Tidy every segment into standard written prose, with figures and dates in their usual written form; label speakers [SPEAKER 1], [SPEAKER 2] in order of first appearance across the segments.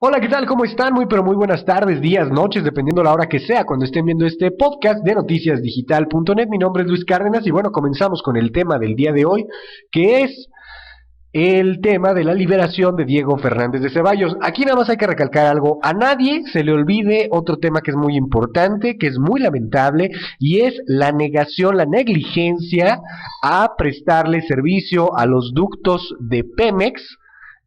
[SPEAKER 1] Hola, ¿qué tal? ¿Cómo están? Muy, pero muy buenas tardes, días, noches, dependiendo la hora que sea cuando estén viendo este podcast de noticiasdigital.net. Mi nombre es Luis Cárdenas y bueno, comenzamos con el tema del día de hoy, que es el tema de la liberación de Diego Fernández de Ceballos. Aquí nada más hay que recalcar algo: a nadie se le olvide otro tema que es muy importante, que es muy lamentable, y es la negación, la negligencia a prestarle servicio a los ductos de Pemex,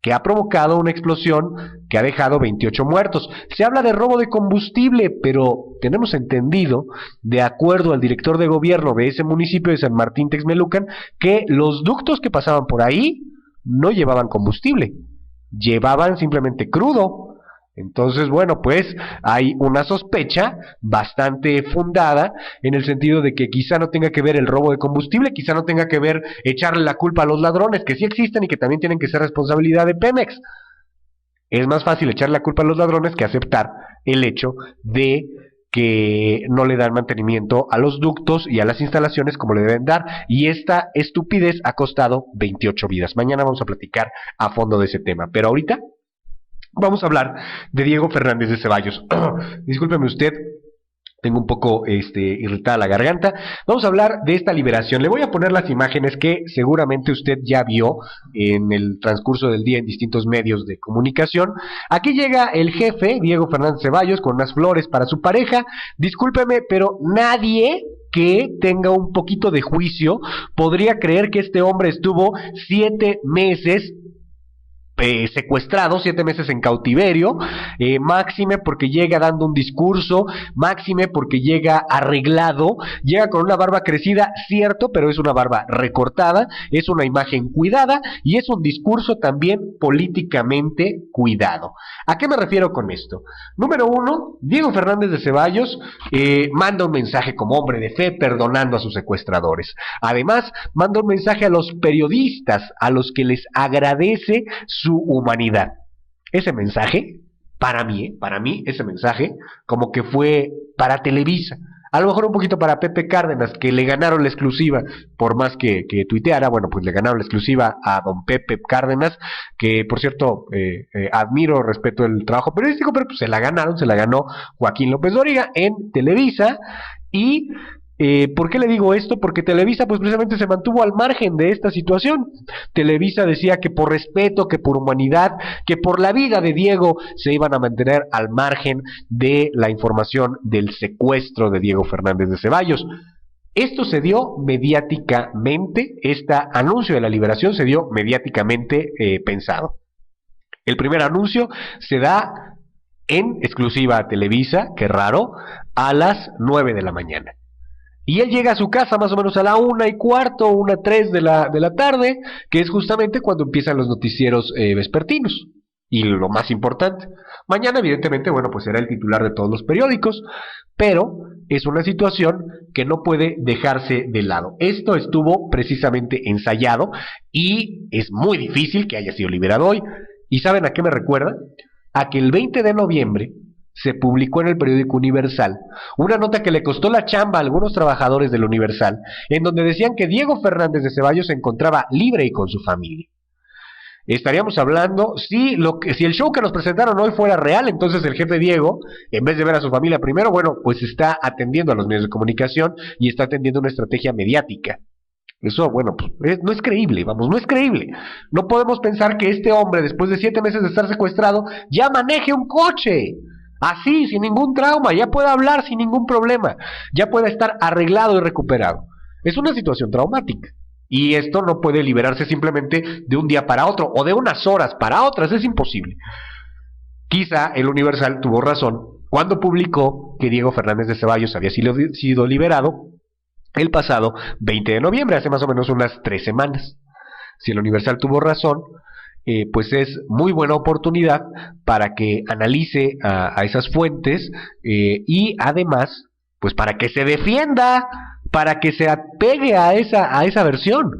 [SPEAKER 1] que ha provocado una explosión que ha dejado 28 muertos. Se habla de robo de combustible, pero tenemos entendido, de acuerdo al director de gobierno de ese municipio de San Martín Texmelucan, que los ductos que pasaban por ahí no llevaban combustible, llevaban simplemente crudo. Entonces, bueno, pues hay una sospecha bastante fundada en el sentido de que quizá no tenga que ver el robo de combustible, quizá no tenga que ver echarle la culpa a los ladrones, que sí existen y que también tienen que ser responsabilidad de Pemex. Es más fácil echarle la culpa a los ladrones que aceptar el hecho de que no le dan mantenimiento a los ductos y a las instalaciones como le deben dar, y esta estupidez ha costado 28 vidas. Mañana vamos a platicar a fondo de ese tema, pero ahorita vamos a hablar de Diego Fernández de Ceballos. Discúlpeme usted, tengo un poco irritada la garganta. Vamos a hablar de esta liberación. Le voy a poner las imágenes que seguramente usted ya vio en el transcurso del día en distintos medios de comunicación. Aquí llega el jefe, Diego Fernández Ceballos, con unas flores para su pareja. Discúlpeme, pero nadie que tenga un poquito de juicio podría creer que este hombre estuvo 7 meses secuestrado, 7 meses en cautiverio, máxime porque llega dando un discurso, máxime porque llega arreglado, llega con una barba crecida, cierto, pero es una barba recortada, es una imagen cuidada y es un discurso también políticamente cuidado. ¿A qué me refiero con esto? Número uno, Diego Fernández de Ceballos manda un mensaje como hombre de fe perdonando a sus secuestradores. Además, manda un mensaje a los periodistas, a los que les agradece su humanidad. Ese mensaje, para mí, ese mensaje, como que fue para Televisa, a lo mejor un poquito para Pepe Cárdenas, que le ganaron la exclusiva, por más que tuiteara, bueno, pues le ganaron la exclusiva a don Pepe Cárdenas, que por cierto, admiro, respeto el trabajo periodístico, pero pues se la ganó Joaquín López Dóriga en Televisa. Y ¿por qué le digo esto? Porque Televisa pues precisamente se mantuvo al margen de esta situación. Televisa decía que por respeto, que por humanidad, que por la vida de Diego se iban a mantener al margen de la información del secuestro de Diego Fernández de Ceballos. Esto se dio mediáticamente, este anuncio de la liberación se dio mediáticamente pensado. El primer anuncio se da en exclusiva a Televisa, qué raro, a las 9 de la mañana. Y él llega a su casa más o menos a la 1:15, 1:03 de la tarde, que es justamente cuando empiezan los noticieros vespertinos. Y lo más importante, mañana evidentemente, bueno, pues será el titular de todos los periódicos, pero es una situación que no puede dejarse de lado. Esto estuvo precisamente ensayado y es muy difícil que haya sido liberado hoy. ¿Y saben a qué me recuerda? A que el 20 de noviembre se publicó en el periódico Universal una nota que le costó la chamba a algunos trabajadores del Universal, en donde decían que Diego Fernández de Ceballos se encontraba libre y con su familia. Estaríamos hablando, si el show que nos presentaron hoy fuera real, entonces el jefe Diego, en vez de ver a su familia primero, bueno, pues está atendiendo a los medios de comunicación y está atendiendo una estrategia mediática. Eso, bueno, pues no es creíble, vamos, no es creíble. No podemos pensar que este hombre, después de 7 meses de estar secuestrado, ya maneje un coche así, sin ningún trauma, ya pueda hablar sin ningún problema, ya pueda estar arreglado y recuperado. Es una situación traumática. Y esto no puede liberarse simplemente de un día para otro o de unas horas para otras, es imposible. Quizá el Universal tuvo razón cuando publicó que Diego Fernández de Ceballos había sido liberado el pasado 20 de noviembre, hace más o menos unas 3 semanas. Si el Universal tuvo razón, pues es muy buena oportunidad para que analice a esas fuentes y además, pues para que se defienda, para que se apegue a esa versión.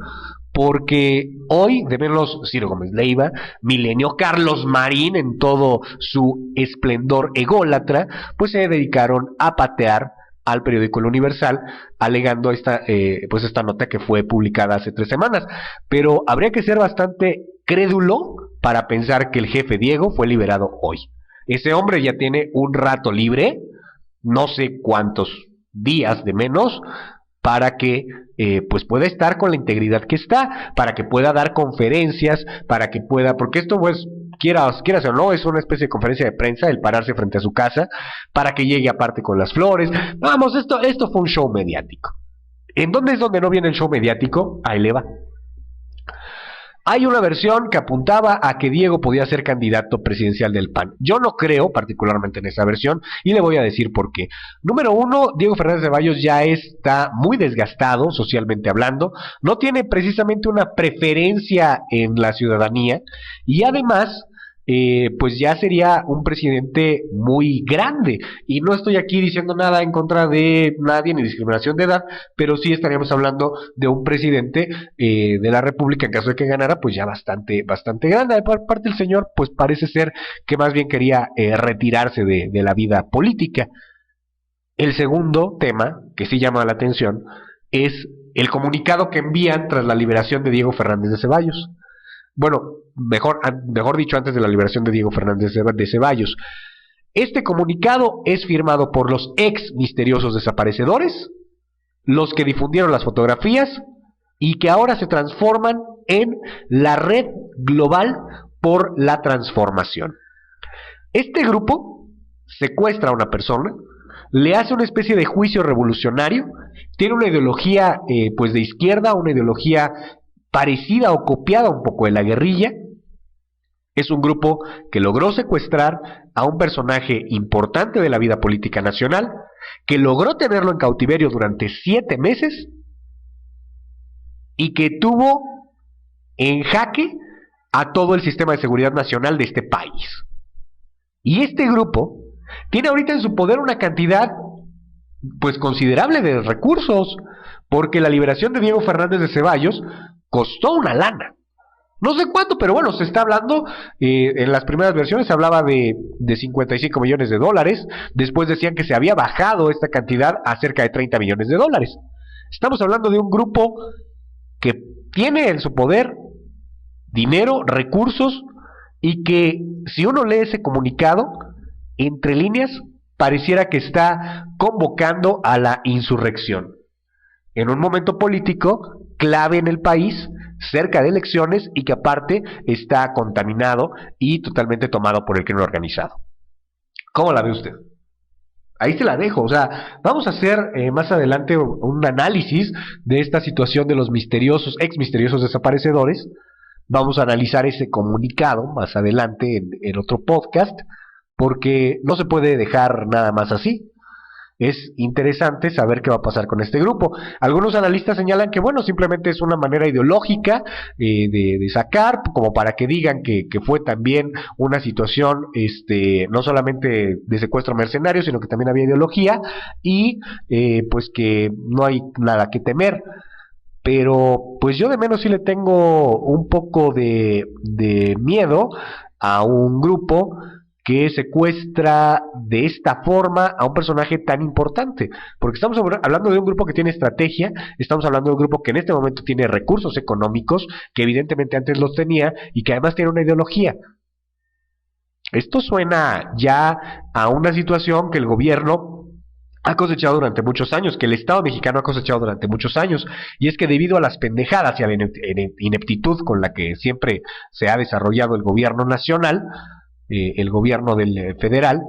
[SPEAKER 1] Porque hoy, de menos Ciro Gómez Leiva, Milenio, Carlos Marín en todo su esplendor ególatra, pues se dedicaron a patear al periódico El Universal, alegando esta nota que fue publicada hace 3 semanas. Pero habría que ser bastante crédulo para pensar que el jefe Diego fue liberado hoy. Ese hombre ya tiene un rato libre, no sé cuántos días de menos, para que pues pueda estar con la integridad que está, para que pueda dar conferencias, para que pueda, porque esto pues quieras o no, es una especie de conferencia de prensa, el pararse frente a su casa, para que llegue aparte con las flores. Vamos, esto fue un show mediático. ¿En dónde es donde no viene el show mediático? Ahí le va. Hay una versión que apuntaba a que Diego podía ser candidato presidencial del PAN. Yo no creo particularmente en esa versión y le voy a decir por qué. Número uno, Diego Fernández Ceballos ya está muy desgastado socialmente hablando, no tiene precisamente una preferencia en la ciudadanía y además pues ya sería un presidente muy grande. Y no estoy aquí diciendo nada en contra de nadie ni discriminación de edad, pero sí estaríamos hablando de un presidente de la República, en caso de que ganara, pues ya bastante grande. Por parte del señor, pues parece ser que más bien quería retirarse de la vida política. El segundo tema, que sí llama la atención, es el comunicado que envían tras la liberación de Diego Fernández de Ceballos. Bueno, mejor dicho, antes de la liberación de Diego Fernández de Ceballos. Este comunicado es firmado por los ex misteriosos desaparecedores, los que difundieron las fotografías y que ahora se transforman en la Red Global por la Transformación. Este grupo secuestra a una persona, le hace una especie de juicio revolucionario, tiene una ideología pues de izquierda, una ideología parecida o copiada un poco de la guerrilla. Es un grupo que logró secuestrar a un personaje importante de la vida política nacional, que logró tenerlo en cautiverio durante 7 meses y que tuvo en jaque a todo el sistema de seguridad nacional de este país. Y este grupo tiene ahorita en su poder una cantidad pues considerable de recursos, porque la liberación de Diego Fernández de Ceballos costó una lana. No sé cuánto, pero bueno, se está hablando, en las primeras versiones se hablaba de 55 millones de dólares, después decían que se había bajado esta cantidad a cerca de 30 millones de dólares. Estamos hablando de un grupo que tiene en su poder dinero, recursos, y que si uno lee ese comunicado, entre líneas, pareciera que está convocando a la insurrección. En un momento político clave en el país, cerca de elecciones y que aparte está contaminado y totalmente tomado por el crimen organizado. ¿Cómo la ve usted? Ahí se la dejo, o sea, vamos a hacer más adelante un análisis de esta situación de los ex misteriosos desaparecedores. Vamos a analizar ese comunicado más adelante en otro podcast, porque no se puede dejar nada más así. Es interesante saber qué va a pasar con este grupo. Algunos analistas señalan que, bueno, simplemente es una manera ideológica de sacar, como para que digan que fue también una situación no solamente de secuestro mercenario, sino que también había ideología y pues que no hay nada que temer. Pero pues yo de menos sí le tengo un poco de miedo a un grupo que secuestra de esta forma a un personaje tan importante, porque estamos hablando de un grupo que tiene estrategia, estamos hablando de un grupo que en este momento tiene recursos económicos, que evidentemente antes los tenía, y que además tiene una ideología. Esto suena ya a una situación que el gobierno ha cosechado durante muchos años, que el Estado mexicano ha cosechado durante muchos años, y es que debido a las pendejadas y a la ineptitud con la que siempre se ha desarrollado el gobierno nacional, el gobierno del federal,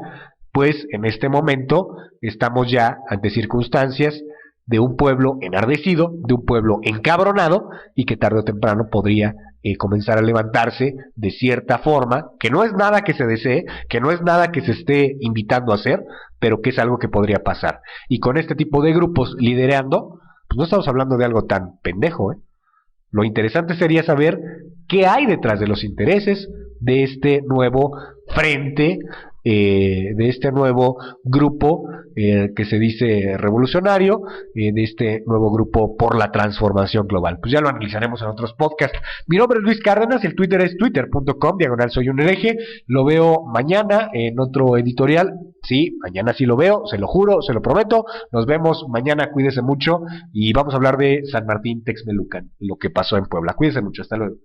[SPEAKER 1] pues en este momento estamos ya ante circunstancias de un pueblo enardecido, de un pueblo encabronado y que tarde o temprano podría comenzar a levantarse de cierta forma, que no es nada que se desee, que no es nada que se esté invitando a hacer, pero que es algo que podría pasar. Y con este tipo de grupos liderando, pues no estamos hablando de algo tan pendejo, ¿eh? Lo interesante sería saber qué hay detrás de los intereses de este nuevo frente, de este nuevo grupo que se dice revolucionario, de este nuevo grupo por la transformación global. Pues ya lo analizaremos en otros podcasts. Mi nombre es Luis Cárdenas, el Twitter es twitter.com/soy un hereje. Lo veo mañana en otro editorial. Sí, mañana sí lo veo, se lo juro, se lo prometo. Nos vemos mañana, cuídese mucho y vamos a hablar de San Martín Texmelucan, lo que pasó en Puebla. Cuídese mucho, hasta luego.